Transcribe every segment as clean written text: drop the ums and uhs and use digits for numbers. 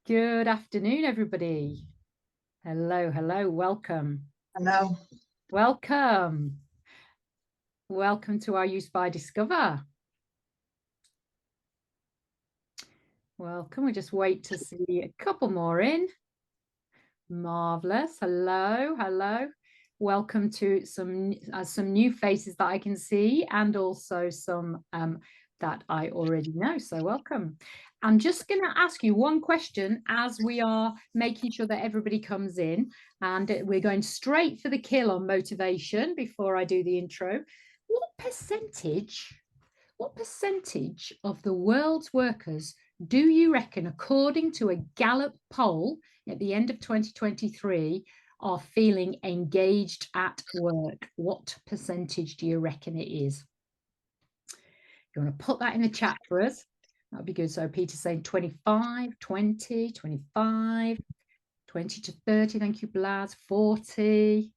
Good afternoon, everybody. Hello, hello, welcome. Hello. Welcome. Welcome to our Uspire Discover. Welcome. We just wait to see a couple more in. Marvelous. Hello, hello. Welcome to some new faces that I can see and also some that I already know. So welcome. I'm just going to ask you one question as we are making sure that everybody comes in, and we're going straight for the kill on motivation before I do the intro. What percentage of the world's workers do you reckon, according to a Gallup poll at the end of 2023, are feeling engaged at work? What percentage do you reckon it is? You want to put that in the chat for us? That'd be good. So Peter's saying 25, 20, 25, 20 to 30. Thank you, Blaz. 40.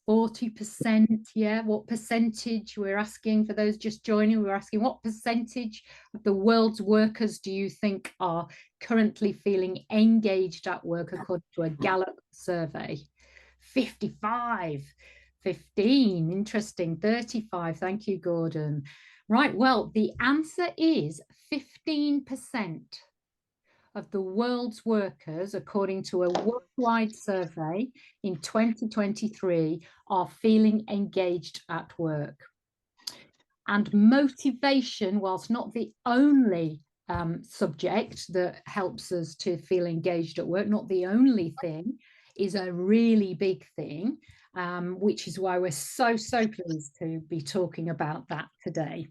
40%, yeah. What percentage? We're asking for those just joining, we're asking what percentage of the world's workers do you think are currently feeling engaged at work according to a Gallup survey? 55, 15, interesting, 35. Thank you, Gordon. Right, well, the answer is 15% of the world's workers, according to a worldwide survey in 2023, are feeling engaged at work. And motivation, whilst not the only subject that helps us to feel engaged at work, not the only thing, is a really big thing, which is why we're so pleased to be talking about that today.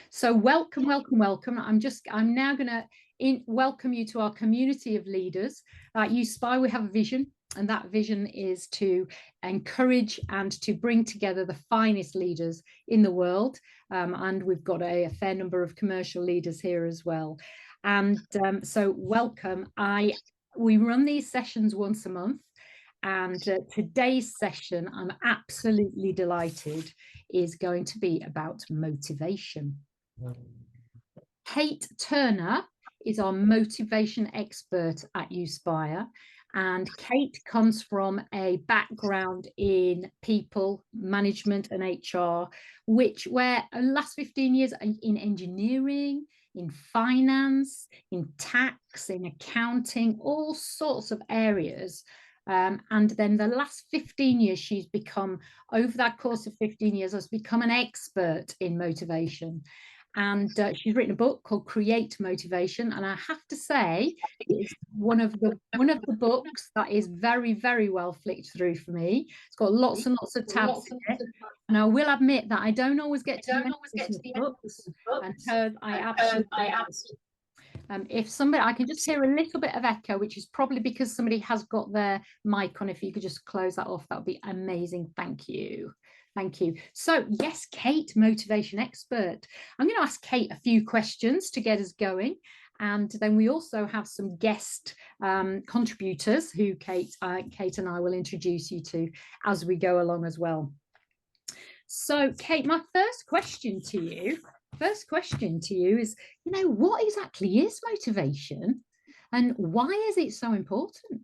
So welcome, welcome, welcome. I'm now going to welcome you to our community of leaders. At Uspire, we have a vision, and that vision is to encourage and to bring together the finest leaders in the world. And we've got a fair number of commercial leaders here as well. And so welcome. We run these sessions once a month. And today's session, I'm absolutely delighted, is going to be about motivation. Kate Turner is our motivation expert at Uspire. And Kate comes from a background in people management and HR, where the last 15 years in engineering, in finance, in tax, in accounting, all sorts of areas. And then the last 15 years, she's become, over that course of 15 years, has become an expert in motivation. And she's written a book called Create Motivation. And I have to say, it's one of the books that is very well flicked through for me. It's got lots and lots of tabs in it. And I will admit that I don't always get to the end of books, and hers I absolutely if somebody, I can just hear a little bit of echo, which is probably because somebody has got their mic on. If you could just close that off, that would be amazing. Thank you. Thank you. So yes, Kate, motivation expert. I'm going to ask Kate a few questions to get us going. And then we also have some guest contributors who Kate and I will introduce you to as we go along as well. So Kate, my first question to you is, what exactly is motivation and why is it so important?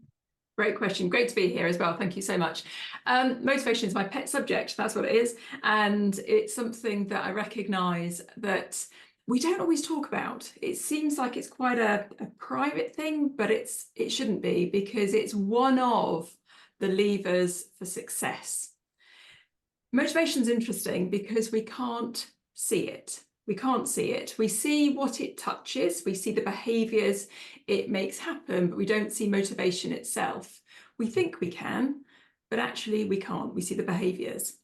Great question. Great to be here as well. Thank you so much. Motivation is my pet subject. That's what it is. And it's something that I recognise that we don't always talk about. It seems like it's quite a private thing, but it shouldn't be, because it's one of the levers for success. Motivation is interesting because we can't see it. We can't see it. We see what it touches. We see the behaviours it makes happen, but we don't see motivation itself. We think we can, but actually we can't. We see the behaviours.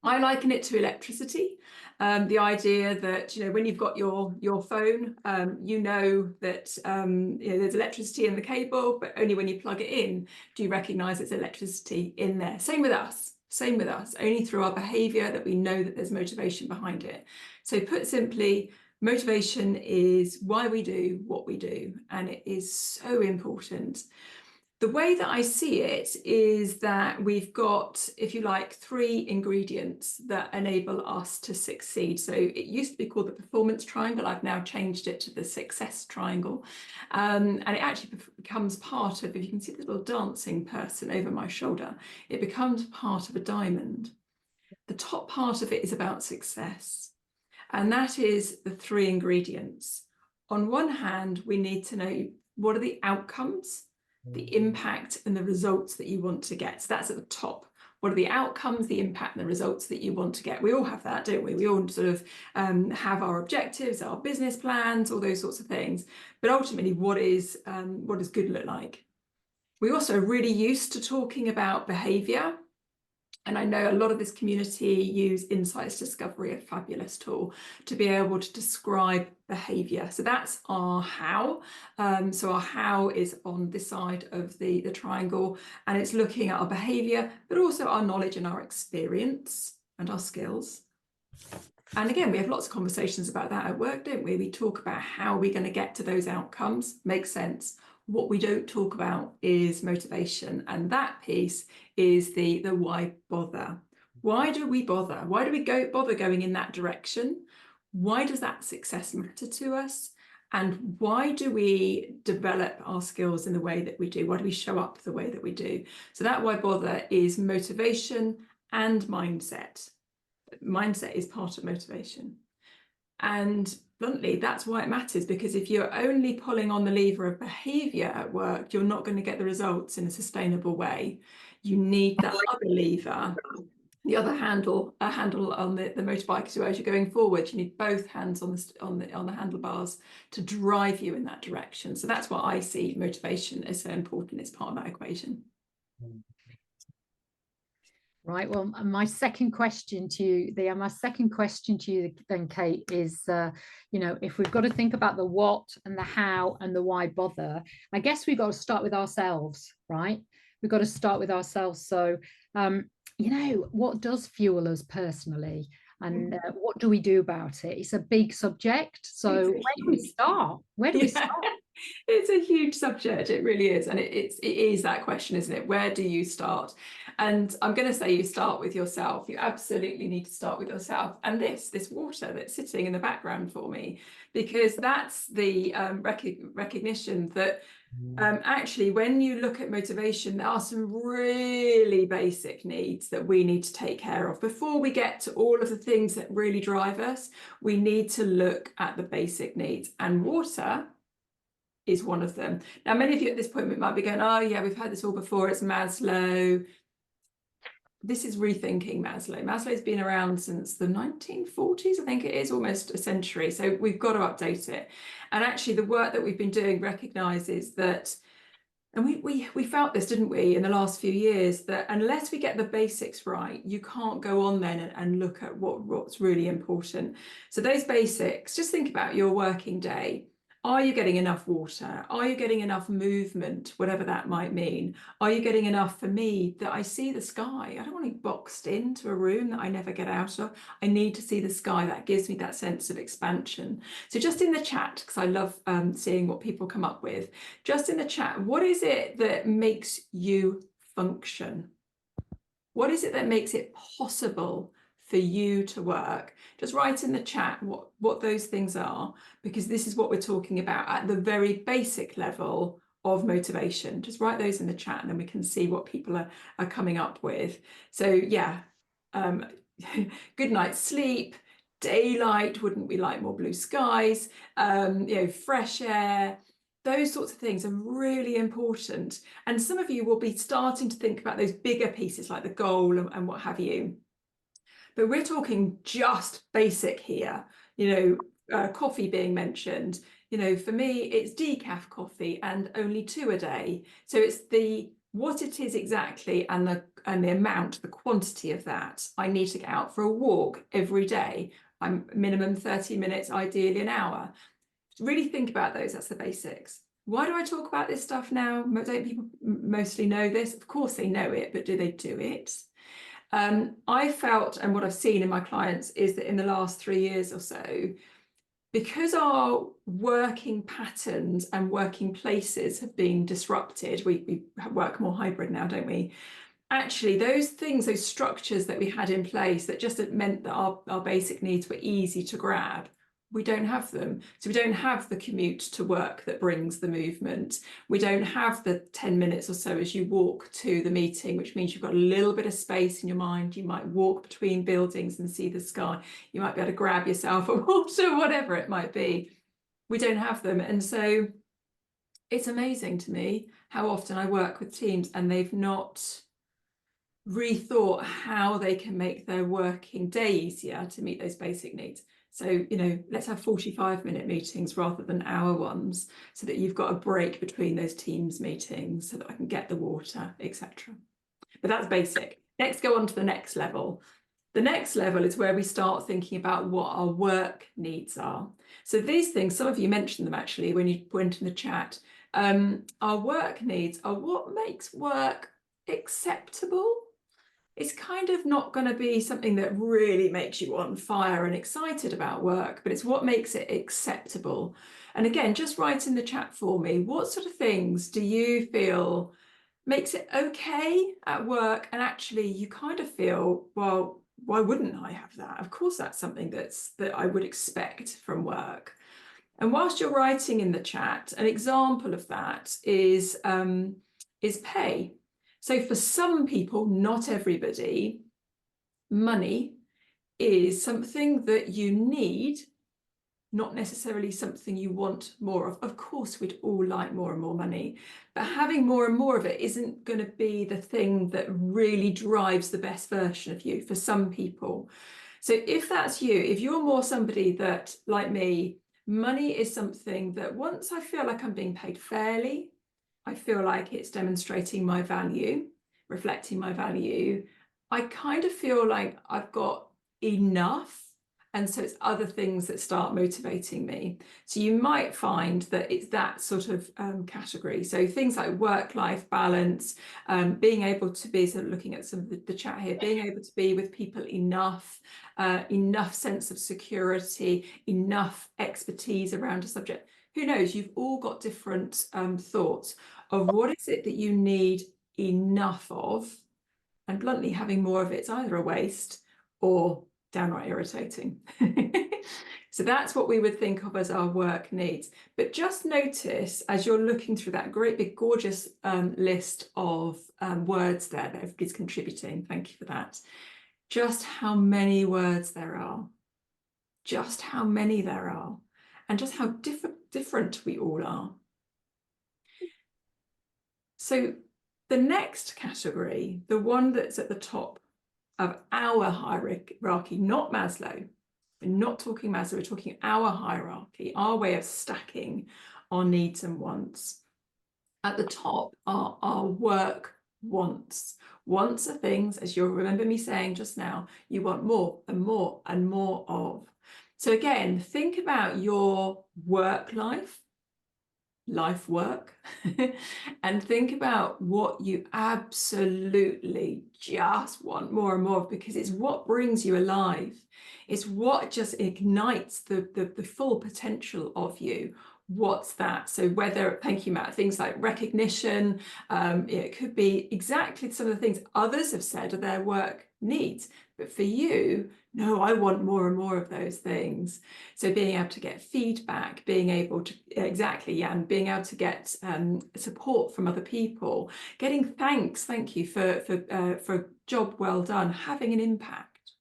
I liken it to electricity. The idea that, when you've got your phone, you know that there's electricity in the cable, but only when you plug it in do you recognise there's electricity in there. Same with us. Same with us, only through our behaviour that we know that there's motivation behind it. So put simply, motivation is why we do what we do, and it is so important. The way that I see it is that we've got, if you like, 3 ingredients that enable us to succeed. So it used to be called the performance triangle. I've now changed it to the success triangle. And it actually becomes part of, if you can see the little dancing person over my shoulder, it becomes part of a diamond. The top part of it is about success. And that is the 3 ingredients. On one hand, we need to know what are the outcomes, the impact and the results that you want to get. So that's at the top. What are the outcomes, the impact and the results that you want to get? We all have that, don't we? We all sort of have our objectives, our business plans, all those sorts of things. But ultimately, what does good look like? We also are really used to talking about behavior. And I know a lot of this community use Insights Discovery, a fabulous tool, to be able to describe behaviour. So that's our how. So our how is on this side of the triangle, and it's looking at our behaviour, but also our knowledge and our experience and our skills. And again, we have lots of conversations about that at work, don't we? We talk about how we're going to get to those outcomes. Makes sense. What we don't talk about is motivation, and that piece is the why bother. Why do we bother? Why do we bother going in that direction? Why does that success matter to us? And why do we develop our skills in the way that we do? Why do we show up the way that we do? So that why bother is motivation and mindset. Mindset is part of motivation. And bluntly, that's why it matters, because if you're only pulling on the lever of behaviour at work, you're not going to get the results in a sustainable way. You need that other lever, the other handle, a handle on the motorbike. So as you're going forward, you need both hands on the handlebars to drive you in that direction. So that's why I see motivation as so important. It's part of that equation. Right. Well, my second question to you, then, Kate, is, if we've got to think about the what and the how and the why bother, I guess we've got to start with ourselves, right? We've got to start with ourselves. So, what does fuel us personally, and what do we do about it? It's a big subject. So where do we start? Where do we start? It's a huge subject, it really is. And it is that question, isn't it? Where do you start? And I'm going to say you start with yourself. You absolutely need to start with yourself. And this water that's sitting in the background for me, because that's the recognition that actually, when you look at motivation, there are some really basic needs that we need to take care of. Before we get to all of the things that really drive us, we need to look at the basic needs. And water is one of them. Now, many of you at this point might be going, oh yeah, we've had this all before, it's Maslow. This is rethinking Maslow. Maslow's been around since the 1940s, I think it is, almost a century. So we've got to update it. And actually the work that we've been doing recognises that, and we felt this, didn't we, in the last few years, that unless we get the basics right, you can't go on then and look at what's really important. So those basics, just think about your working day. Are you getting enough water? Are you getting enough movement, whatever that might mean? Are you getting enough, for me, that I see the sky? I don't want to be boxed into a room that I never get out of. I need to see the sky. That gives me that sense of expansion. So just in the chat, because I love seeing what people come up with, just in the chat, what is it that makes you function? What is it that makes it possible for you to work? Just write in the chat what those things are, because this is what we're talking about at the very basic level of motivation. Just write those in the chat and then we can see what people are coming up with. So yeah, good night's sleep, daylight, wouldn't we like more blue skies, fresh air. Those sorts of things are really important. And some of you will be starting to think about those bigger pieces like the goal and what have you. But we're talking just basic here, coffee being mentioned. For me, it's decaf coffee and only 2 a day. So it's what it is exactly and the amount, the quantity of that. I need to get out for a walk every day. I'm minimum 30 minutes, ideally an hour. Really think about those. That's the basics. Why do I talk about this stuff now? Don't people mostly know this? Of course they know it, but do they do it? I felt, and what I've seen in my clients is that in the last 3 years or so, because our working patterns and working places have been disrupted, we work more hybrid now, don't we? Actually, those things, those structures that we had in place that just meant that our basic needs were easy to grab, we don't have them. So we don't have the commute to work that brings the movement. We don't have the 10 minutes or so as you walk to the meeting, which means you've got a little bit of space in your mind. You might walk between buildings and see the sky. You might be able to grab yourself a water, whatever it might be. We don't have them. And so it's amazing to me how often I work with teams and they've not rethought how they can make their working day easier to meet those basic needs. So, you know, let's have 45-minute meetings rather than hour ones, so that you've got a break between those Teams meetings so that I can get the water, etc. But that's basic. Let's go on to the next level. The next level is where we start thinking about what our work needs are. So these things, some of you mentioned them actually when you went in the chat. Our work needs are what makes work acceptable. It's kind of not going to be something that really makes you on fire and excited about work, but it's what makes it acceptable. And again, just write in the chat for me, what sort of things do you feel makes it okay at work? And actually you kind of feel, well, why wouldn't I have that? Of course, that's something that I would expect from work. And whilst you're writing in the chat, an example of that is pay. So for some people, not everybody, money is something that you need, not necessarily something you want more of. Of course, we'd all like more and more money, but having more and more of it isn't going to be the thing that really drives the best version of you for some people. So if that's you, if you're more somebody that, like me, money is something that once I feel like I'm being paid fairly, I feel like it's demonstrating my value, reflecting my value, I kind of feel like I've got enough. And so it's other things that start motivating me. So you might find that it's that sort of category. So things like work-life balance, being able to be, sort of looking at some of the chat here, being able to be with people enough, enough sense of security, enough expertise around a subject. Who knows, you've all got different thoughts of what is it that you need enough of, and bluntly having more of it's either a waste or downright irritating. So that's what we would think of as our work needs. But just notice as you're looking through that great big gorgeous list of words there that everybody's contributing, thank you for that, just how many words there are, just how many there are, and just how different we all are. So the next category, the one that's at the top of our hierarchy, not Maslow. We're not talking Maslow, we're talking our hierarchy, our way of stacking our needs and wants. At the top are our work wants. Wants are things, as you'll remember me saying just now, you want more and more and more of. So again, think about your work life work, and think about what you absolutely just want more and more of, because it's what brings you alive. It's what just ignites the full potential of you. What's that? So whether, thank you, Matt, things like recognition, it could be exactly some of the things others have said are their work needs. But for you, no, I want more and more of those things. So being able to get feedback, being able to, exactly, yeah, and being able to get support from other people, getting thanks, thank you for a job well done, having an impact.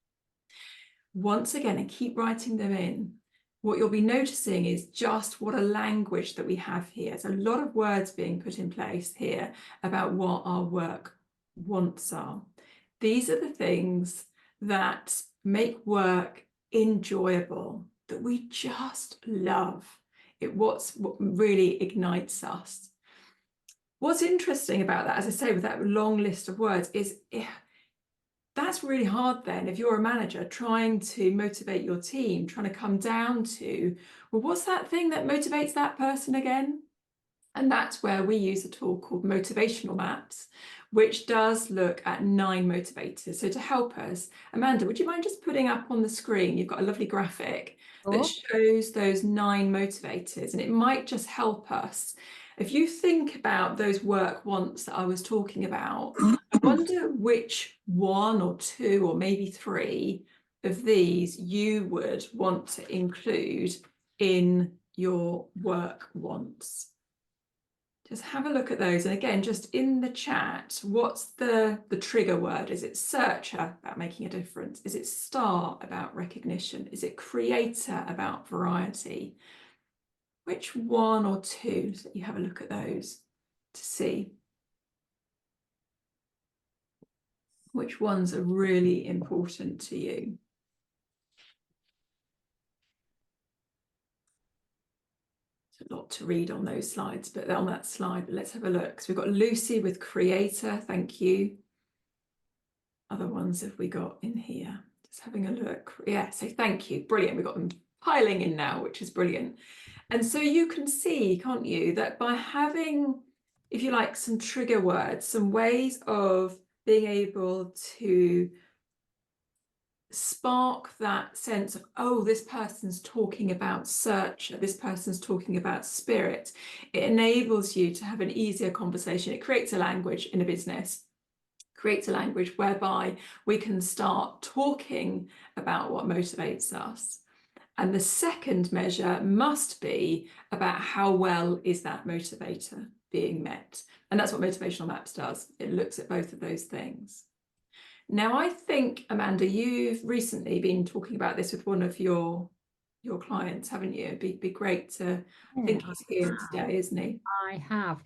Once again, and keep writing them in, what you'll be noticing is just what a language that we have here. There's a lot of words being put in place here about what our work wants are. These are the things that make work enjoyable, that we just love. What really ignites us. What's interesting about that, as I say, with that long list of words, is that's really hard then if you're a manager trying to motivate your team, trying to come down to, well, what's that thing that motivates that person again? And that's where we use a tool called motivational maps, which does look at 9 motivators. So to help us, Amanda, would you mind just putting up on the screen? You've got a lovely graphic that shows those 9 motivators, and it might just help us. If you think about those work wants that I was talking about, I wonder which 1 or 2 or maybe 3 of these you would want to include in your work wants. Just have a look at those. And again, just in the chat, what's the trigger word? Is it searcher, about making a difference? Is it star, about recognition? Is it creator, about variety? Which 1 or 2? So you have a look at those to see which ones are really important to you. A lot to read on those slides, but on that slide, but let's have a look. So we've got Lucy with creator, thank you. Other ones have we got in here? Just having a look. Yeah, so thank you, brilliant. We've got them piling in now, which is brilliant. And so you can see, can't you, that by having, if you like, some trigger words, some ways of being able to spark that sense of, oh, this person's talking about searcher, this person's talking about spirit. It enables you to have an easier conversation. It creates a language in a business, creates a language whereby we can start talking about what motivates us. And the second measure must be about how well is that motivator being met. And that's what Motivational Maps does. It looks at both of those things. Now, I think, Amanda, you've recently been talking about this with one of your clients, haven't you? It'd be great to think he's here today, isn't he? I have.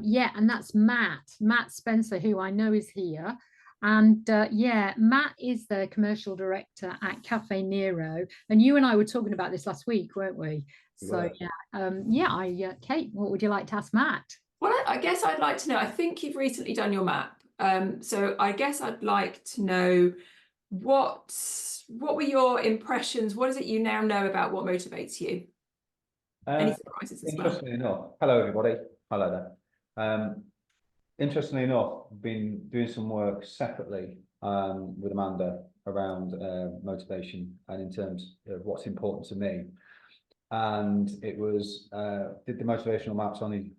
Yeah, and that's Matt Spencer, who I know is here. And yeah, Matt is the commercial director at Cafe Nero. And you and I were talking about this last week, weren't we? So yeah, Kate, what would you like to ask Matt? Well, I guess I'd like to know, I think you've recently done your map. So I guess I'd like to know what were your impressions? What is it you now know about what motivates you? Any surprises as well? Interestingly enough, hello everybody. Hello there. Interestingly enough, I've been doing some work separately with Amanda around motivation and in terms of what's important to me. And it was did the motivational maps only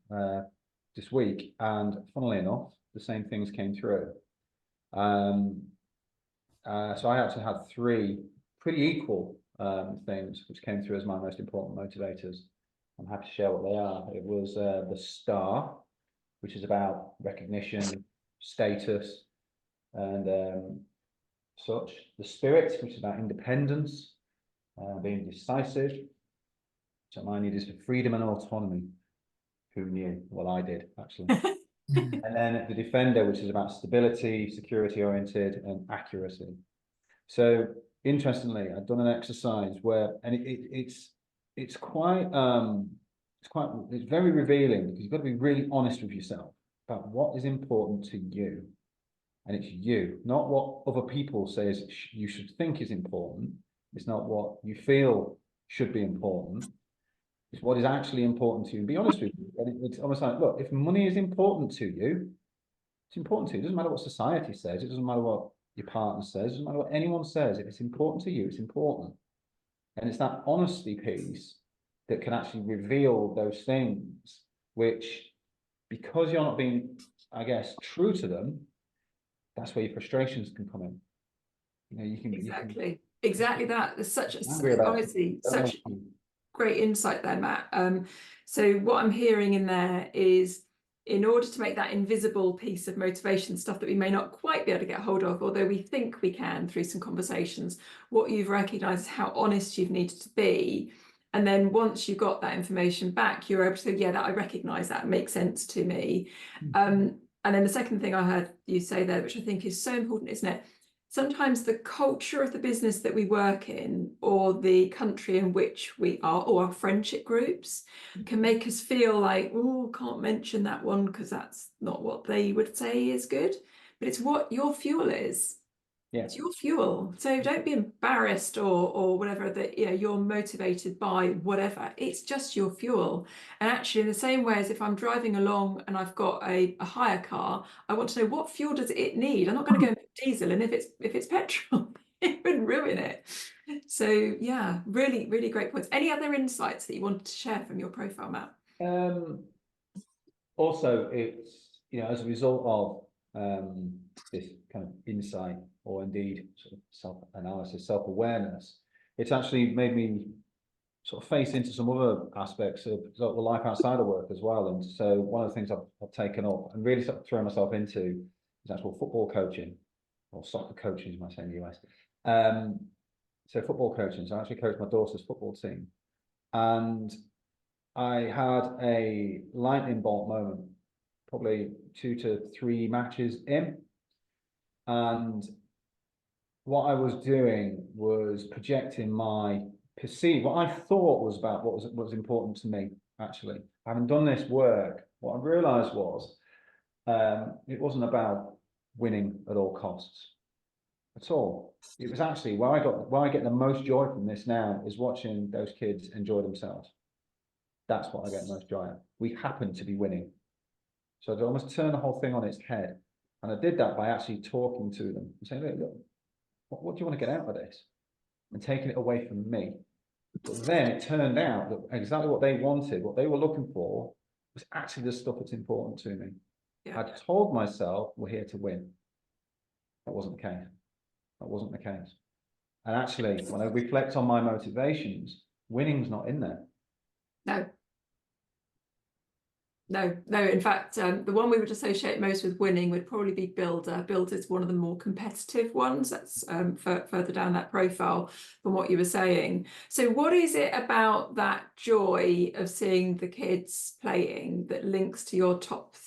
this week, and funnily enough, the same things came through. So I actually had 3 pretty equal things which came through as my most important motivators. I'm happy to share what they are. It was the star, which is about recognition, status, and such. The spirit, which is about independence, being decisive. So my need is for freedom and autonomy. Who knew? Well, I did, actually. And then the defender, which is about stability, security oriented, and accuracy. So interestingly, I've done an exercise where, and it's very revealing, because you've got to be really honest with yourself about what is important to you. And it's you, not what other people say you should think is important. It's not what you feel should be important. It's what is actually important to you. And be honest with you. And it's almost like, look, if money is important to you, it's important to you. It doesn't matter what society says. It doesn't matter what your partner says. It doesn't matter what anyone says. If it's important to you, it's important. And it's that honesty piece that can actually reveal those things, which, because you're not being, I guess, true to them, that's where your frustrations can come in. You know, you can exactly that. There's such great insight there, Matt. So what I'm hearing in there is, in order to make that invisible piece of motivation, stuff that we may not quite be able to get hold of, although we think we can through some conversations, what you've recognized is how honest you've needed to be. And then once you got that information back, you're able to say, yeah, that I recognize that, makes sense to me. And then the second thing I heard you say there, which I think is so important, isn't it? Sometimes the culture of the business that we work in, or the country in which we are, or our friendship groups, can make us feel like, oh, can't mention that one because that's not what they would say is good. But it's what your fuel is. Yeah. It's your fuel. So don't be embarrassed or whatever that you're motivated by whatever. It's just your fuel. And actually, in the same way as if I'm driving along and I've got a hire car, I want to know what fuel does it need. I'm not going to go diesel, and if it's petrol, it would ruin it. So yeah, really, really great points. Any other insights that you wanted to share from your profile, Matt? Also, it's, as a result of this kind of insight, or indeed sort of self-analysis, self-awareness, it's actually made me sort of face into some other aspects of the life outside of work as well. And so one of the things I've taken up and really sort of thrown myself into is actual football coaching, or soccer coaching, as you might say in the US. So football coaching. So I actually coached my daughter's football team, and I had a lightning bolt moment, probably 2 to 3 matches in, and what I was doing was projecting what I thought was about what was important to me. Actually, having done this work, what I realized was it wasn't about winning at all costs at all. It was actually where I get the most joy from this now is watching those kids enjoy themselves. That's what I get most joy out. We happen to be winning. So I almost turn the whole thing on its head. And I did that by actually talking to them and saying, look, what do you want to get out of this? And taking it away from me. But then it turned out that exactly what they wanted, what they were looking for, was actually the stuff that's important to me. Yeah. I told myself we're here to win. That wasn't the case. That wasn't the case. And actually, when I reflect on my motivations, winning's not in there. No. In fact, the one we would associate most with winning would probably be Builder. Builder is one of the more competitive ones. That's further down that profile from what you were saying. So what is it about that joy of seeing the kids playing that links to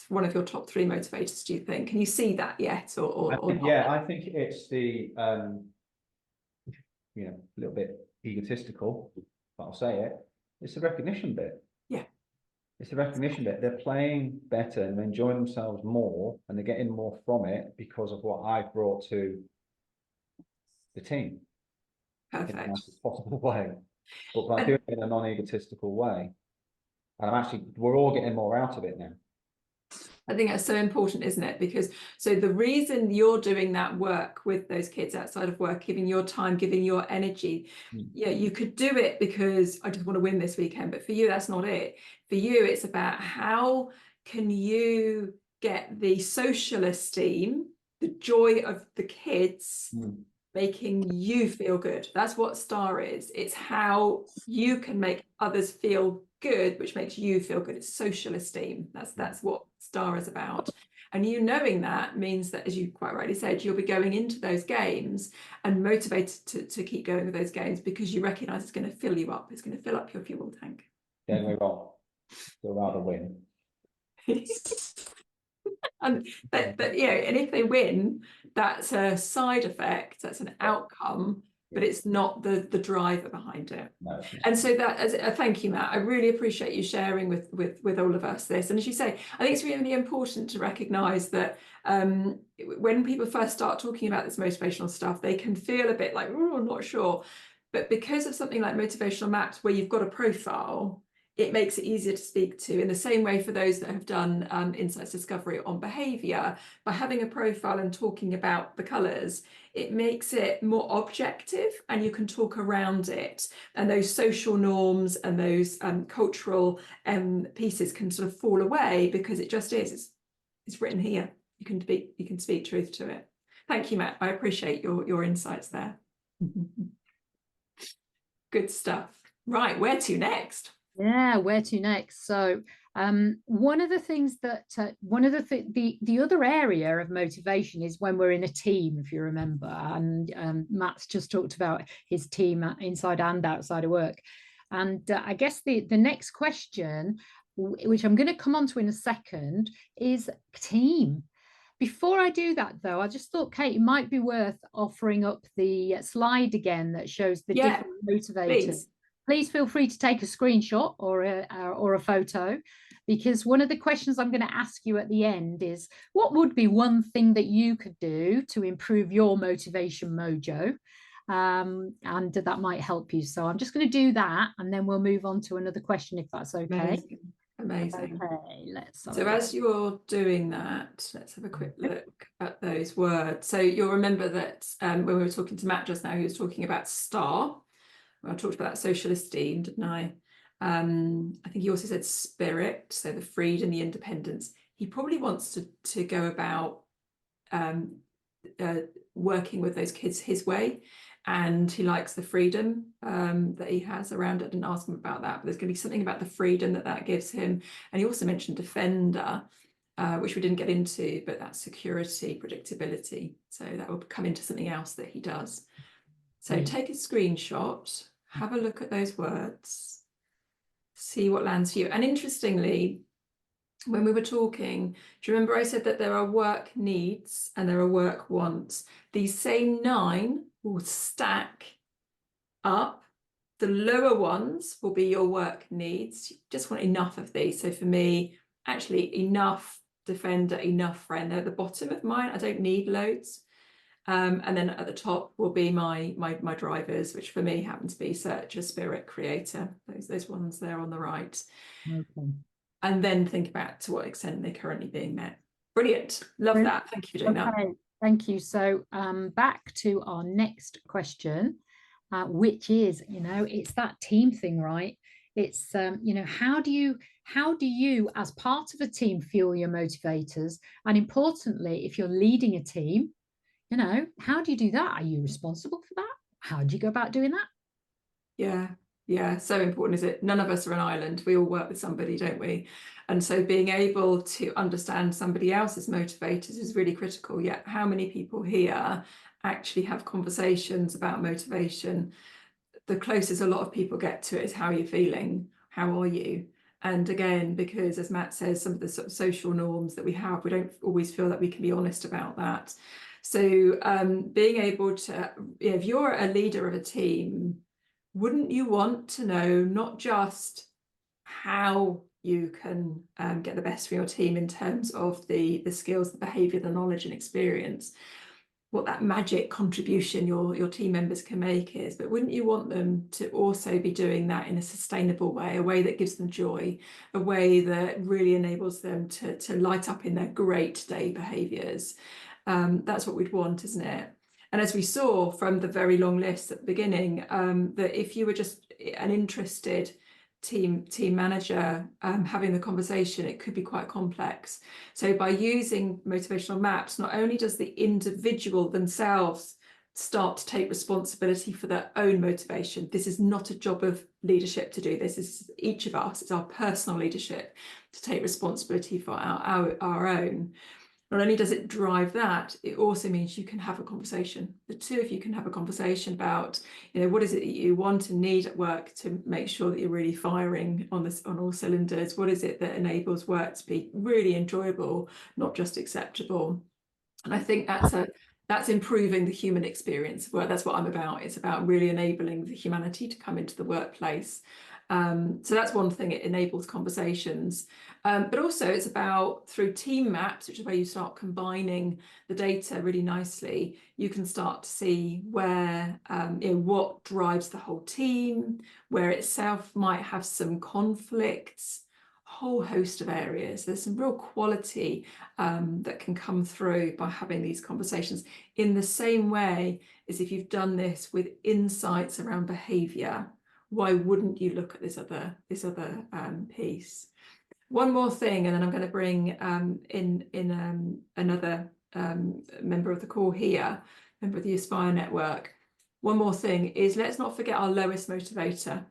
one of your top 3 motivators, do you think? Can you see that yet or not? Yeah, I think it's the, a little bit egotistical, but I'll say it. It's the recognition bit. Yeah. It's the recognition bit. They're playing better and they're enjoying themselves more, and they're getting more from it because of what I've brought to the team. Perfect. In the nicest possible way, but by doing it in a non-egotistical way. And we're all getting more out of it now. I think that's so important, isn't it? Because so the reason you're doing that work with those kids outside of work, giving your time, giving your energy, you could do it because I just want to win this weekend, but for you, that's not it. For you, it's about how can you get the social esteem, the joy of the kids, making you feel good. That's what STAR is. It's how you can make others feel good, which makes you feel good. It's social esteem. That's what STAR is about. And you knowing that means that, as you quite rightly said, you'll be going into those games and motivated to keep going with those games because you recognize it's going to fill you up. It's going to fill up your fuel tank. Yeah, we're wrong. We'll rather win. And and if they win, that's a side effect, that's an outcome, but it's not the driver behind it. No. And so thank you, Matt. I really appreciate you sharing with all of us this. And as you say, I think it's really important to recognize that when people first start talking about this motivational stuff, they can feel a bit like, oh, I'm not sure. But because of something like motivational maps, where you've got a profile, it makes it easier to speak to. In the same way for those that have done insights discovery on behavior, by having a profile and talking about the colours, it makes it more objective and you can talk around it. And those social norms and those cultural pieces can sort of fall away because it just is. It's written here. You can speak truth to it. Thank you, Matt. I appreciate your insights there. Good stuff. Right, where to next? Yeah, where to next? So one of the things that the other area of motivation is when we're in a team, if you remember, and Matt's just talked about his team inside and outside of work. And I guess the next question, which I'm going to come on to in a second, is team. Before I do that, though, I just thought, Kate, it might be worth offering up the slide again that shows the different motivators. Please feel free to take a screenshot or a photo. because one of the questions I'm going to ask you at the end is, what would be one thing that you could do to improve your motivation mojo? And that might help you. So I'm just going to do that, and then we'll move on to another question, if that's okay. Amazing. Okay, let's. So as you're doing that, let's have a quick look at those words. So you'll remember that when we were talking to Matt just now, he was talking about STAR. I talked about that social esteem, didn't I? I think he also said spirit, so the freedom, the independence. He probably wants to go about working with those kids his way, and he likes the freedom that he has around it. I didn't ask him about that, but there's going to be something about the freedom that gives him. And he also mentioned defender, which we didn't get into, but that's security, predictability. So that will come into something else that he does. So take a screenshot, have a look at those words, see what lands for you. And interestingly, when we were talking, do you remember I said that there are work needs and there are work wants? These same 9 will stack up. The lower ones will be your work needs. You just want enough of these. So for me, actually enough defender, enough friend. They're at the bottom of mine. I don't need loads. And then at the top will be my drivers, which for me happen to be searcher, spirit, creator. Those ones there on the right. Okay. And then think about to what extent they're currently being met. Brilliant. Love that. Thank you for doing that. Thank you. So back to our next question, which is, it's that team thing, right? It's, how do you, as part of a team, fuel your motivators? And importantly, if you're leading a team, how do you do that? Are you responsible for that? How do you go about doing that? Yeah, so important, is it? None of us are an island. We all work with somebody, don't we? And so being able to understand somebody else's motivators is really critical. Yet how many people here actually have conversations about motivation? The closest a lot of people get to it is, how are you feeling? How are you? And again, because as Matt says, some of the sort of social norms that we have, we don't always feel that we can be honest about that. So being able to, if you're a leader of a team, wouldn't you want to know not just how you can get the best from your team in terms of the skills, the behaviour, the knowledge and experience, what that magic contribution your team members can make is, but wouldn't you want them to also be doing that in a sustainable way, a way that gives them joy, a way that really enables them to light up in their great day behaviours? That's what we'd want, isn't it? And as we saw from the very long list at the beginning, that if you were just an interested team manager having the conversation, it could be quite complex. So by using motivational maps, not only does the individual themselves start to take responsibility for their own motivation. This is not a job of leadership to do this. This is each of us. It's our personal leadership to take responsibility for our own. Not only does it drive that, it also means you can have a conversation. The two of you can have a conversation about, what is it that you want and need at work to make sure that you're really firing on all cylinders? What is it that enables work to be really enjoyable, not just acceptable? And I think that's improving the human experience of work. That's what I'm about. It's about really enabling the humanity to come into the workplace. So that's one thing, it enables conversations, but also it's about, through team maps, which is where you start combining the data really nicely, you can start to see where, what drives the whole team, where itself might have some conflicts, a whole host of areas. There's some real quality that can come through by having these conversations, in the same way as if you've done this with insights around behaviour. Why wouldn't you look at this other piece? One more thing, and then I'm going to bring in another member of the call here, member of the Uspire network. One more thing is, let's not forget our lowest motivator,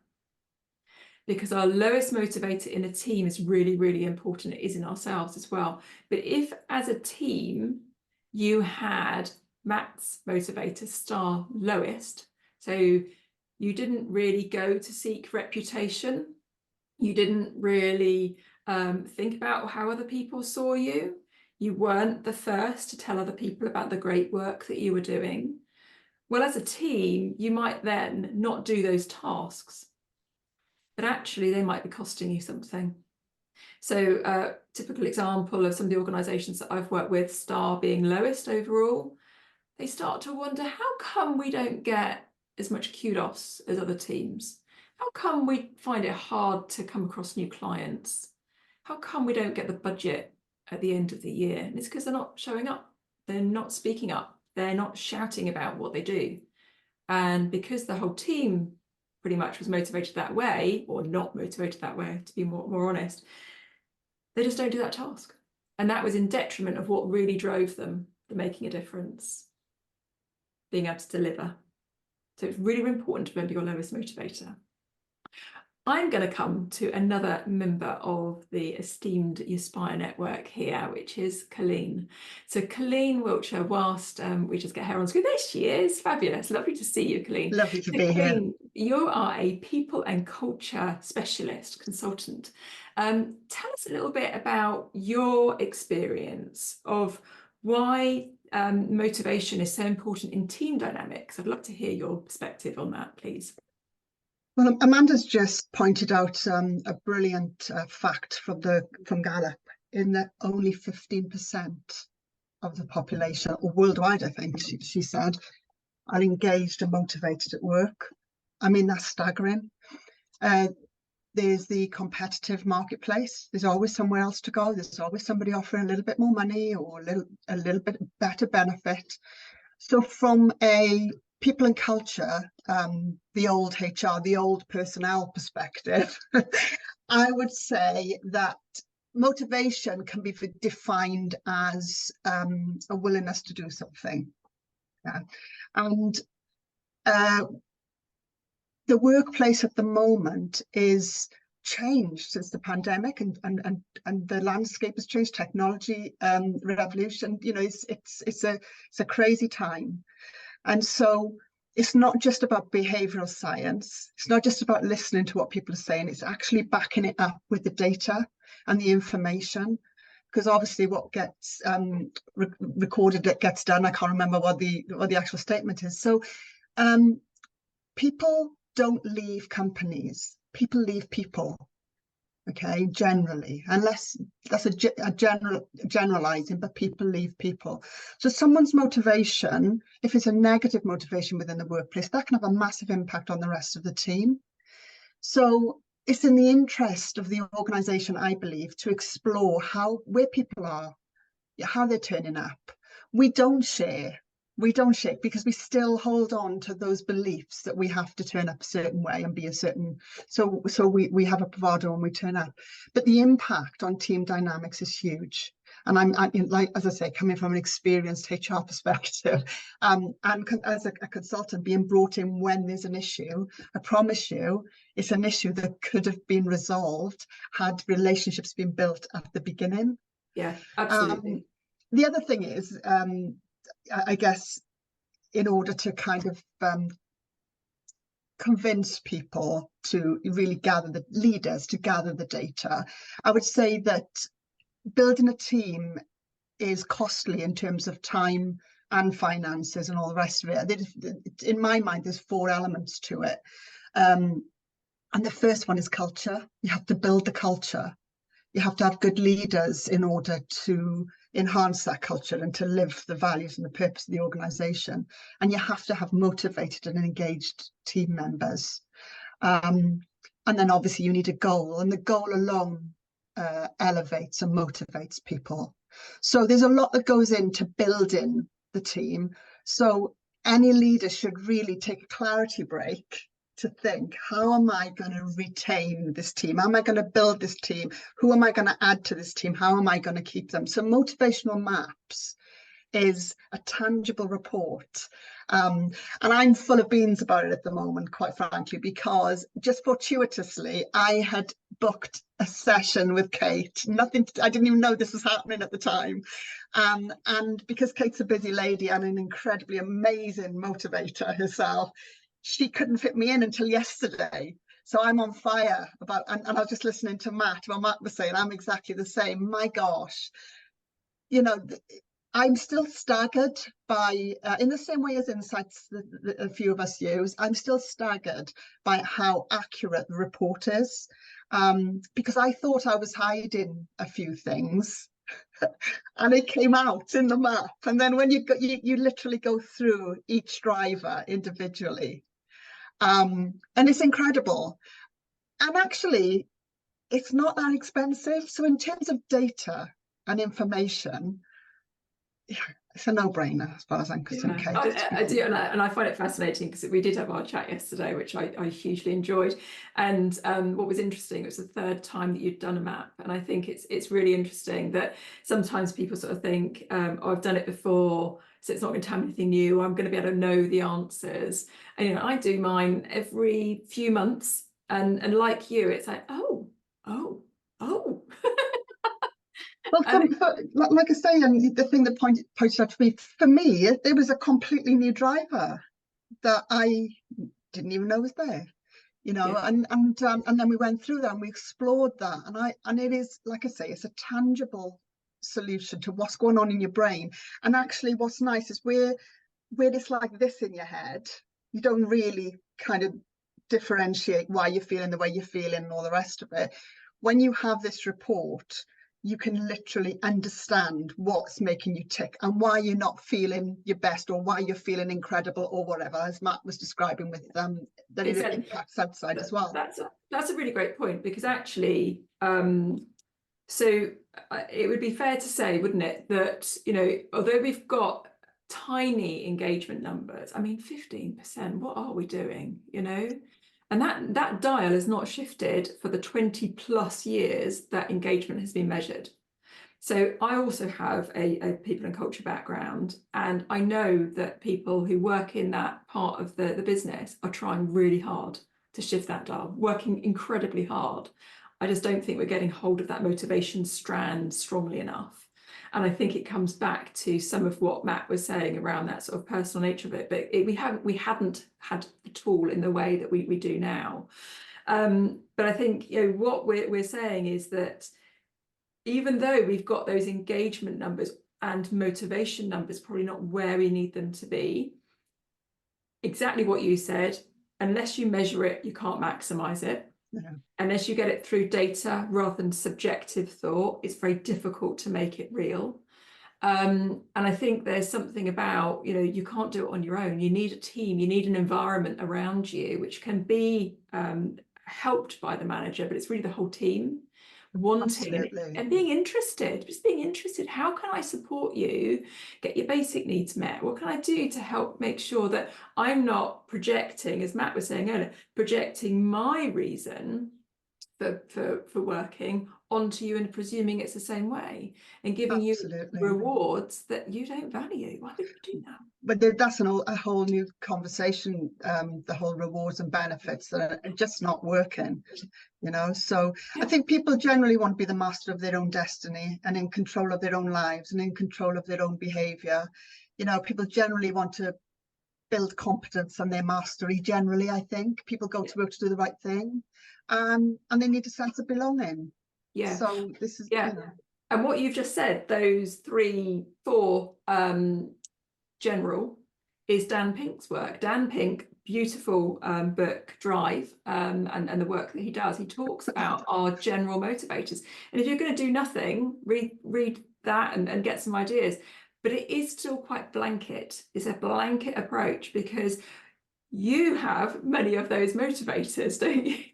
because our lowest motivator in a team is really, really important. It is in ourselves as well. But if as a team you had Matt's motivator star lowest, so you didn't really go to seek reputation, you didn't really think about how other people saw you, you weren't the first to tell other people about the great work that you were doing, well, as a team, you might then not do those tasks, but actually they might be costing you something. So typical example of some of the organisations that I've worked with, star being lowest overall, they start to wonder, how come we don't get as much kudos as other teams? How come we find it hard to come across new clients? How come we don't get the budget at the end of the year? And it's because they're not showing up. They're not speaking up. They're not shouting about what they do. And because the whole team pretty much was motivated that way, or not motivated that way, to be more honest, they just don't do that task. And that was in detriment of what really drove them, the making a difference, being able to deliver. So it's really, really important to remember your lowest motivator. I'm going to come to another member of the esteemed Uspire network here, which is Colleen. So Colleen Wiltshire, whilst we just get her on screen, there she is, fabulous, lovely to see you, Colleen. Lovely to So be Colleen, here. you are a people and culture specialist consultant. Tell us a little bit about your experience of why motivation is so important in team dynamics. I'd love to hear your perspective on that, please. Well, Amanda's just pointed out a brilliant fact from Gallup, in that only 15% of the population, or worldwide, I think she said, are engaged and motivated at work. I mean, that's staggering. There's the competitive marketplace. There's always somewhere else to go. There's always somebody offering a little bit more money or a little bit better benefit. So from a people and culture, the old HR, the old personnel perspective, I would say that motivation can be defined as a willingness to do something. And the workplace at the moment is changed since the pandemic, and the landscape has changed. Technology revolution, you know, it's a crazy time. And so it's not just about behavioral science. It's not just about listening to what people are saying. It's actually backing it up with the data and the information, because obviously what gets recorded, it gets done. I can't remember what the actual statement is. So people don't leave companies. People leave people. Okay, generally, unless that's a generalizing, but people leave people. So someone's motivation, if it's a negative motivation within the workplace, that can have a massive impact on the rest of the team. So it's in the interest of the organization, I believe, to explore where people are, how they're turning up. We don't share because we still hold on to those beliefs that we have to turn up a certain way and be a certain, so we have a bravado when we turn up. But the impact on team dynamics is huge. And I'm like, as I say, coming from an experienced HR perspective, and as a consultant being brought in when there's an issue, I promise you, it's an issue that could have been resolved had relationships been built at the beginning. Yeah, absolutely. The other thing is, I guess, in order to kind of convince people to really gather the data, I would say that building a team is costly in terms of time and finances and all the rest of it. In my mind, there's 4 elements to it. And the first one is culture. You have to build the culture. You have to have good leaders in order to enhance that culture and to live the values and the purpose of the organization. And you have to have motivated and engaged team members. And then obviously you need a goal, and the goal alone elevates and motivates people. So there's a lot that goes into building the team. So any leader should really take a clarity break to think, how am I going to retain this team? How am I going to build this team? Who am I going to add to this team? How am I going to keep them? So motivational maps is a tangible report. And I'm full of beans about it at the moment, quite frankly, because just fortuitously, I had booked a session with Kate. I didn't even know this was happening at the time. And because Kate's a busy lady and an incredibly amazing motivator herself, she couldn't fit me in until yesterday. So I'm on fire and I was just listening to Matt. Well, Matt was saying I'm exactly the same. My gosh, you know, I'm still staggered by, in the same way as insights that a few of us use, I'm still staggered by how accurate the report is. because I thought I was hiding a few things. And it came out in the map. And then when you literally go through each driver individually, and it's incredible. And actually, it's not that expensive. So in terms of data and information, it's a no-brainer as far as I'm concerned. Yeah, I do, and I find it fascinating because we did have our chat yesterday, which I hugely enjoyed. And what was interesting, it was the third time that you'd done a map, and I think it's really interesting that sometimes people sort of think, oh, I've done it before, so it's not going to tell me anything new. I'm going to be able to know the answers. And you know, I do mine every few months, and like you, it's like, oh. Well, like I say, and the thing that pointed out to me, for me, it was a completely new driver that I didn't even know was there, you know. Yeah. And then we went through that and we explored that, and it is, like I say, it's a tangible solution to what's going on in your brain. And actually, what's nice is where it's like this in your head, you don't really kind of differentiate why you're feeling the way you're feeling and all the rest of it. When you have this report, you can literally understand what's making you tick and why you're not feeling your best, or why you're feeling incredible, or whatever, as Matt was describing with that it impacts outside as well. That's a really great point, because actually, so it would be fair to say, wouldn't it, that, you know, although we've got tiny engagement numbers, I mean, 15%, what are we doing, you know? And that dial has not shifted for the 20 plus years that engagement has been measured. So I also have a people and culture background, and I know that people who work in that part of the business are trying really hard to shift that dial, working incredibly hard. I just don't think we're getting hold of that motivation strand strongly enough. And I think it comes back to some of what Matt was saying around that sort of personal nature of it. But we hadn't had the tool in the way that we do now. But I think, you know, what we're saying is that even though we've got those engagement numbers and motivation numbers probably not where we need them to be, exactly what you said, unless you measure it, you can't maximize it. Yeah. Unless you get it through data rather than subjective thought, it's very difficult to make it real. And I think there's something about, you know, you can't do it on your own. You need a team, you need an environment around you, which can be helped by the manager, but it's really the whole team wanting and being interested, just being interested. How can I support you get your basic needs met? What can I do to help make sure that I'm not projecting, as Matt was saying earlier, projecting my reason for working onto you and presuming it's the same way, and giving you rewards that you don't value. Why would you do that? But that's a whole new conversation, the whole rewards and benefits that are just not working, you know. So I think people generally want to be the master of their own destiny and in control of their own lives and in control of their own behavior. You know, people generally want to build competence and their mastery. Generally, I think people go to work to do the right thing, and they need a sense of belonging. Yeah. So this is, you know. And what you've just said, those 3-4 general, is Dan Pink's work. Dan Pink, beautiful book, Drive, and the work that he does. He talks about our general motivators. And if you're going to do nothing, read that and get some ideas. But it is still quite blanket. It's a blanket approach, because you have many of those motivators, don't you?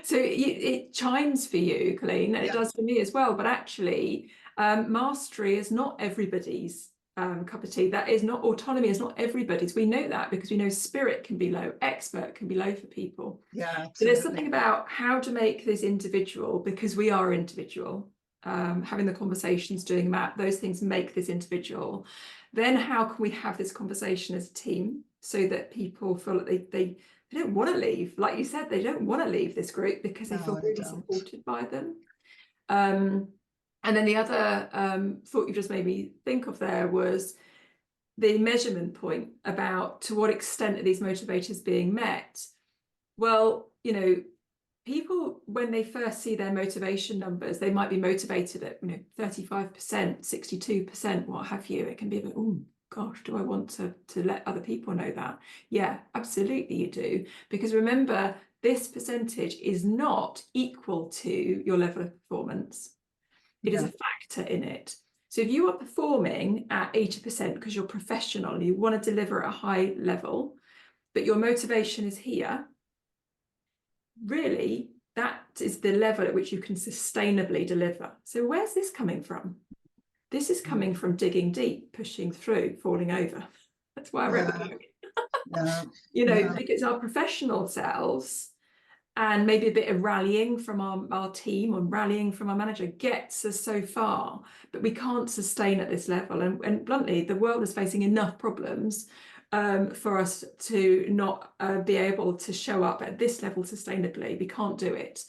So it chimes for you, Colleen, and it does for me as well. But actually, mastery is not everybody's cup of tea. That is not, autonomy is not everybody's. We know that because we know spirit can be low, expert can be low for people. Yeah, absolutely. So there's something about how to make this individual, because we are individual. Having the conversations, doing that, those things make this individual. Then how can we have this conversation as a team so that people feel like they don't want to leave? Like you said, they don't want to leave this group because they feel really supported by them. And then the other thought you just made me think of there was the measurement point about to what extent are these motivators being met. Well, you know, people, when they first see their motivation numbers, they might be motivated at 35%, 62%, what have you. It can be a bit, oh gosh, do I want to let other people know that? Yeah, absolutely you do. Because remember, this percentage is not equal to your level of performance. It is a factor in it. So if you are performing at 80% because you're professional and you want to deliver at a high level, but your motivation is here, really, that is the level at which you can sustainably deliver. So where's this coming from? This is coming from digging deep, pushing through, falling over. That's why I wrote the book. You know, because our professional selves and maybe a bit of rallying from our team or rallying from our manager gets us so far, but we can't sustain at this level. And bluntly, the world is facing enough problems for us to not be able to show up at this level sustainably. We can't do it.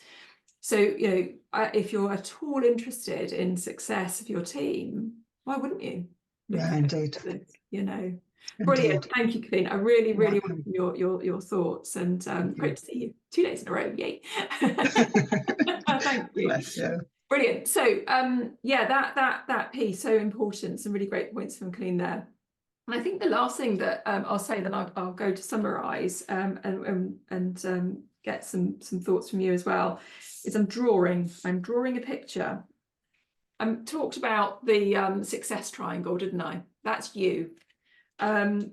So, you know, if you're at all interested in success of your team, why wouldn't you? Yeah, indeed. You know, brilliant. Thank you, Colleen. I really welcome your thoughts, and great to see you 2 days in a row. Yay. Thank you. Bless you. Brilliant. So yeah, that piece, so important. Some really great points from Colleen there. And I think the last thing that I'll say, then I'll go to summarize and get some thoughts from you as well, is I'm drawing a picture. I talked about the success triangle, didn't I? That's you.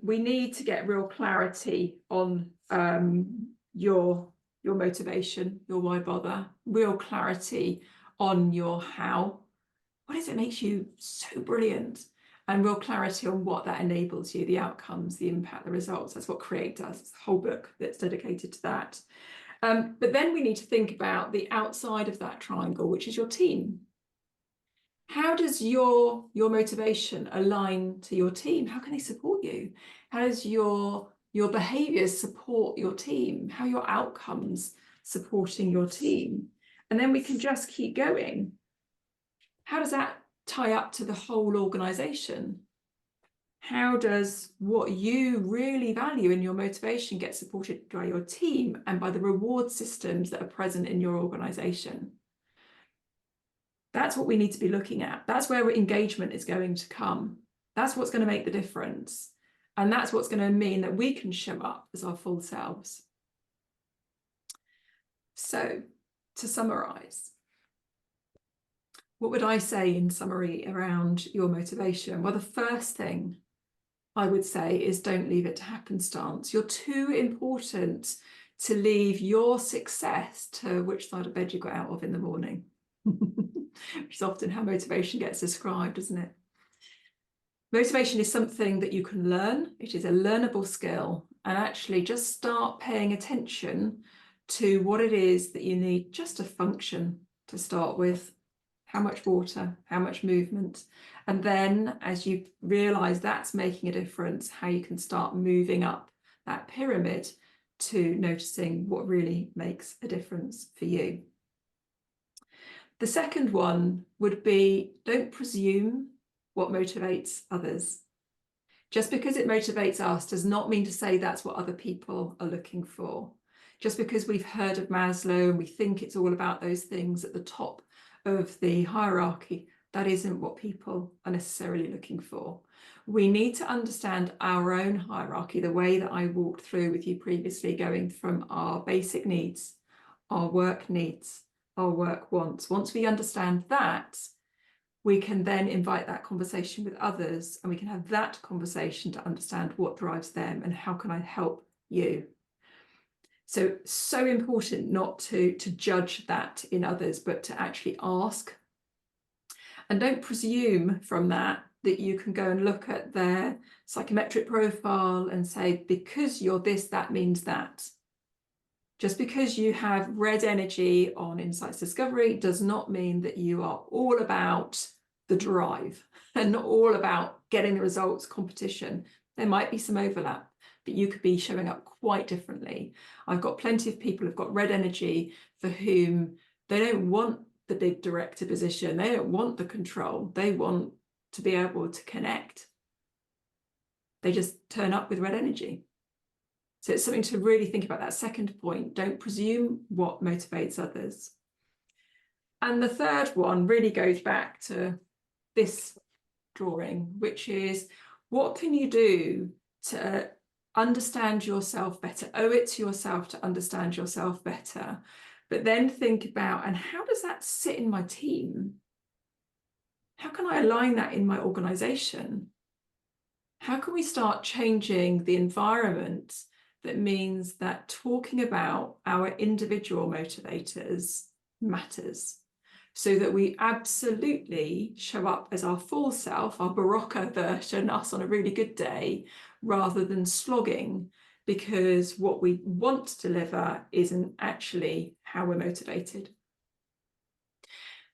We need to get real clarity on your motivation, your why bother, real clarity on your how. What is it makes you so brilliant? And real clarity on what that enables you, the outcomes, the impact, the results. That's what Create does. It's the whole book that's dedicated to that. But then we need to think about the outside of that triangle, which is your team. How does your motivation align to your team? How can they support you? How does your behaviors support your team? How are your outcomes supporting your team? And then we can just keep going. How does that tie up to the whole organization? How does what you really value in your motivation get supported by your team and by the reward systems that are present in your organization? That's what we need to be looking at. That's where engagement is going to come. That's what's going to make the difference. And that's what's going to mean that we can show up as our full selves. So, to summarize, what would I say in summary around your motivation? Well, the first thing I would say is don't leave it to happenstance. You're too important to leave your success to which side of bed you got out of in the morning. Which is often how motivation gets described, isn't it? Motivation is something that you can learn. It is a learnable skill, and actually just start paying attention to what it is that you need just to function to start with. How much water, how much movement, and then as you realize that's making a difference, how you can start moving up that pyramid to noticing what really makes a difference for you. The second one would be, don't presume what motivates others. Just because it motivates us does not mean to say that's what other people are looking for. Just because we've heard of Maslow and we think it's all about those things at the top of the hierarchy, that isn't what people are necessarily looking for. We need to understand our own hierarchy, the way that I walked through with you previously, going from our basic needs, our work needs, our work wants. Once we understand that, we can then invite that conversation with others, and we can have that conversation to understand what drives them and how can I help you. So important not to judge that in others, but to actually ask. And don't presume from that you can go and look at their psychometric profile and say, because you're this, that means that. Just because you have red energy on Insights Discovery does not mean that you are all about the drive and not all about getting the results competition. There might be some overlap, but you could be showing up quite differently. I've got plenty of people who've got red energy for whom they don't want the big director position. They don't want the control. They want to be able to connect. They just turn up with red energy. So it's something to really think about, that second point. Don't presume what motivates others. And the third one really goes back to this drawing, which is, what can you do to understand yourself better, owe it to yourself to understand yourself better, but then think about, and how does that sit in my team? How can I align that in my organization? How can we start changing the environment that means that talking about our individual motivators matters, so that we absolutely show up as our full self, our Barocca version, us on a really good day, rather than slogging because what we want to deliver isn't actually how we're motivated.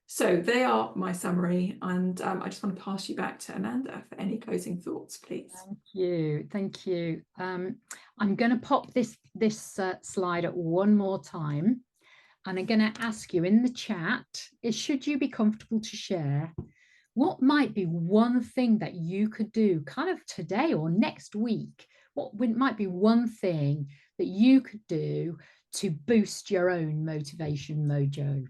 So they are my summary, and I just want to pass you back to Amanda for any closing thoughts, please. Thank you. I'm going to pop this slide up one more time, and I'm going to ask you in the chat, should you be comfortable to share, what might be one thing that you could do kind of today or next week? What might be one thing that you could do to boost your own motivation mojo?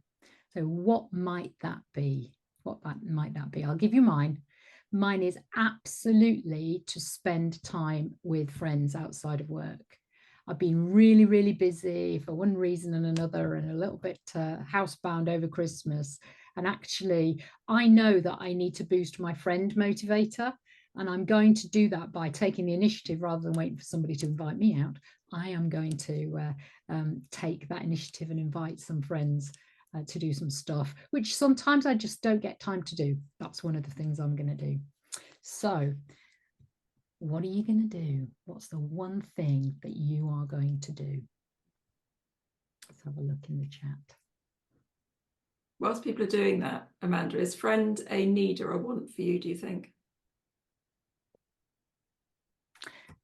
So what might that be? Might that be? I'll give you mine. Mine is absolutely to spend time with friends outside of work. I've been really, really busy for one reason and another, and a little bit housebound over Christmas. And actually, I know that I need to boost my friend motivator. And I'm going to do that by taking the initiative rather than waiting for somebody to invite me out. I am going to take that initiative and invite some friends to do some stuff, which sometimes I just don't get time to do. That's one of the things I'm going to do. So what are you going to do? What's the one thing that you are going to do? Let's have a look in the chat. Whilst people are doing that, Amanda, is friend a need or a want for you, do you think?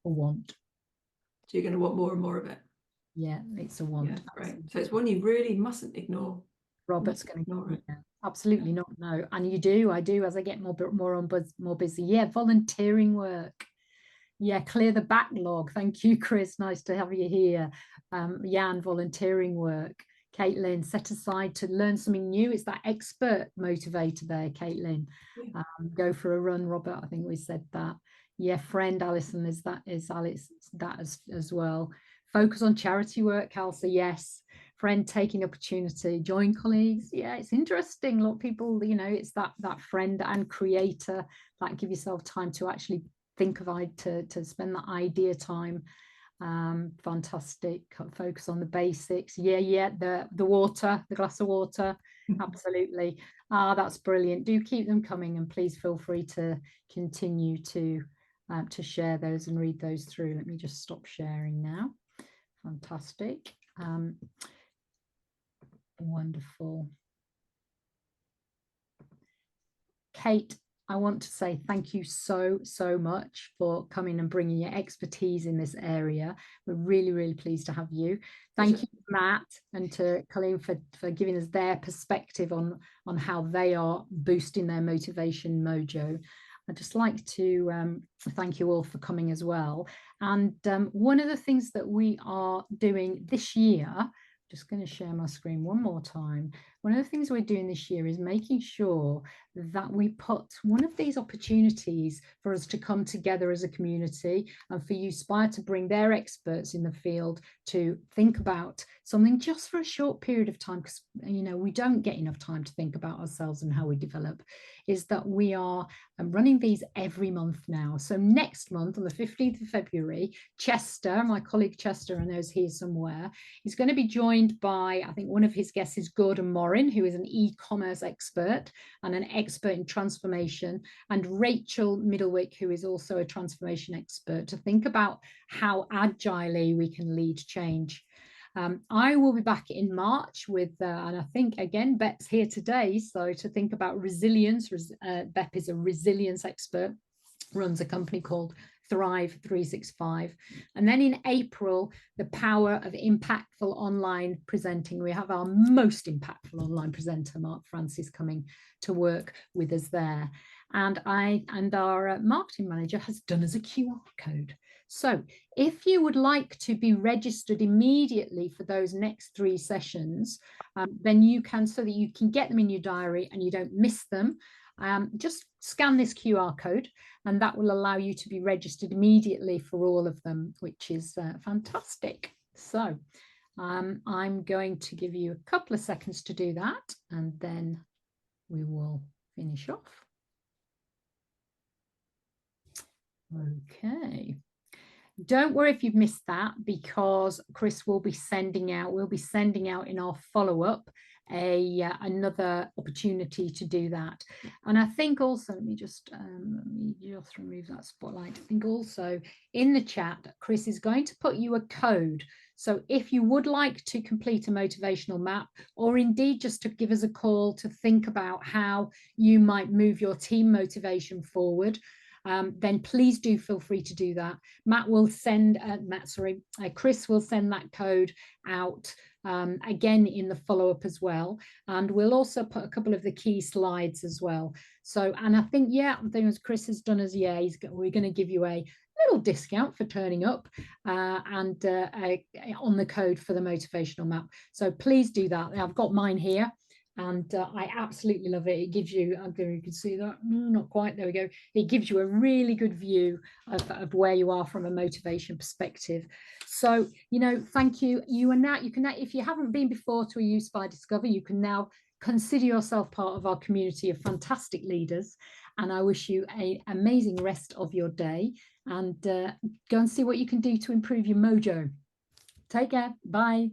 A want. So you're going to want more and more of it? Yeah, it's a want. Yeah, great. So it's one you really mustn't ignore. Robert's going to ignore it. Yeah, absolutely not. No, and you do. I do as I get more busy. Yeah, volunteering work. Yeah, clear the backlog. Thank you, Chris. Nice to have you here. Jan, volunteering work. Caitlin, set aside to learn something new. It's that expert motivator there, Caitlin. Yeah. Go for a run, Robert. I think we said that. Yeah, friend Alison is Alice that as well. Focus on charity work, Kelsey. Yes. Friend taking opportunity, join colleagues. Yeah, it's interesting. A lot of people, you know, it's that friend and creator, like give yourself time to actually think of to spend that idea time. Fantastic. Focus on the basics. Yeah, the water, the glass of water. Absolutely. That's brilliant. Do keep them coming, and please feel free to continue to share those and read those through. Let me just stop sharing now. Fantastic. Wonderful. Kate, I want to say thank you so much for coming and bringing your expertise in this area. We're really, really pleased to have you. Thank you, Matt, and to Colleen for giving us their perspective on how they are boosting their motivation mojo. I'd just like to thank you all for coming as well. And one of the things that we are doing this year, just going to share my screen one more time. One of the things we're doing this year is making sure that we put one of these opportunities for us to come together as a community, and for Uspire to bring their experts in the field to think about something just for a short period of time, because you know we don't get enough time to think about ourselves and how we develop, is that we are running these every month now. So next month on the 15th of February, Chester, my colleague Chester, I know is here somewhere, is going to be joined by, I think one of his guests is Gordon Morin, who is an e-commerce expert and an expert in transformation, and Rachel Middlewick, who is also a transformation expert, to think about how agilely we can lead change. I will be back in March with, and I think again, Bet's here today, so to think about resilience. Beth is a resilience expert, runs a company called Thrive 365. And then in April, the power of impactful online presenting. We have our most impactful online presenter, Mark Francis, coming to work with us there. And our marketing manager has done us a QR code. So if you would like to be registered immediately for those next 3 sessions, then you can, so that you can get them in your diary and you don't miss them. just scan this QR code and that will allow you to be registered immediately for all of them, which is fantastic. So I'm going to give you a couple of seconds to do that, and then we will finish off. Okay. Don't worry if you've missed that, because Chris will be sending out, we'll be sending out in our follow-up another opportunity to do that. And I think also, let me just remove that spotlight. I think also in the chat, Chris is going to put you a code. So if you would like to complete a motivational map, or indeed just to give us a call to think about how you might move your team motivation forward, then please do feel free to do that. Chris will send that code out again in the follow-up as well. And we'll also put a couple of the key slides as well. So, and I think, yeah, the thing as Chris has done is, yeah, we're going to give you a little discount for turning up and on the code for the motivational map. So please do that. I've got mine here. And I absolutely love it. It gives you, I don't know if you can see that, not quite, there we go. It gives you a really good view of where you are from a motivation perspective. So, you know, thank you. You can now, if you haven't been before to a Uspire Discover, you can now consider yourself part of our community of fantastic leaders. And I wish you an amazing rest of your day, and go and see what you can do to improve your mojo. Take care. Bye.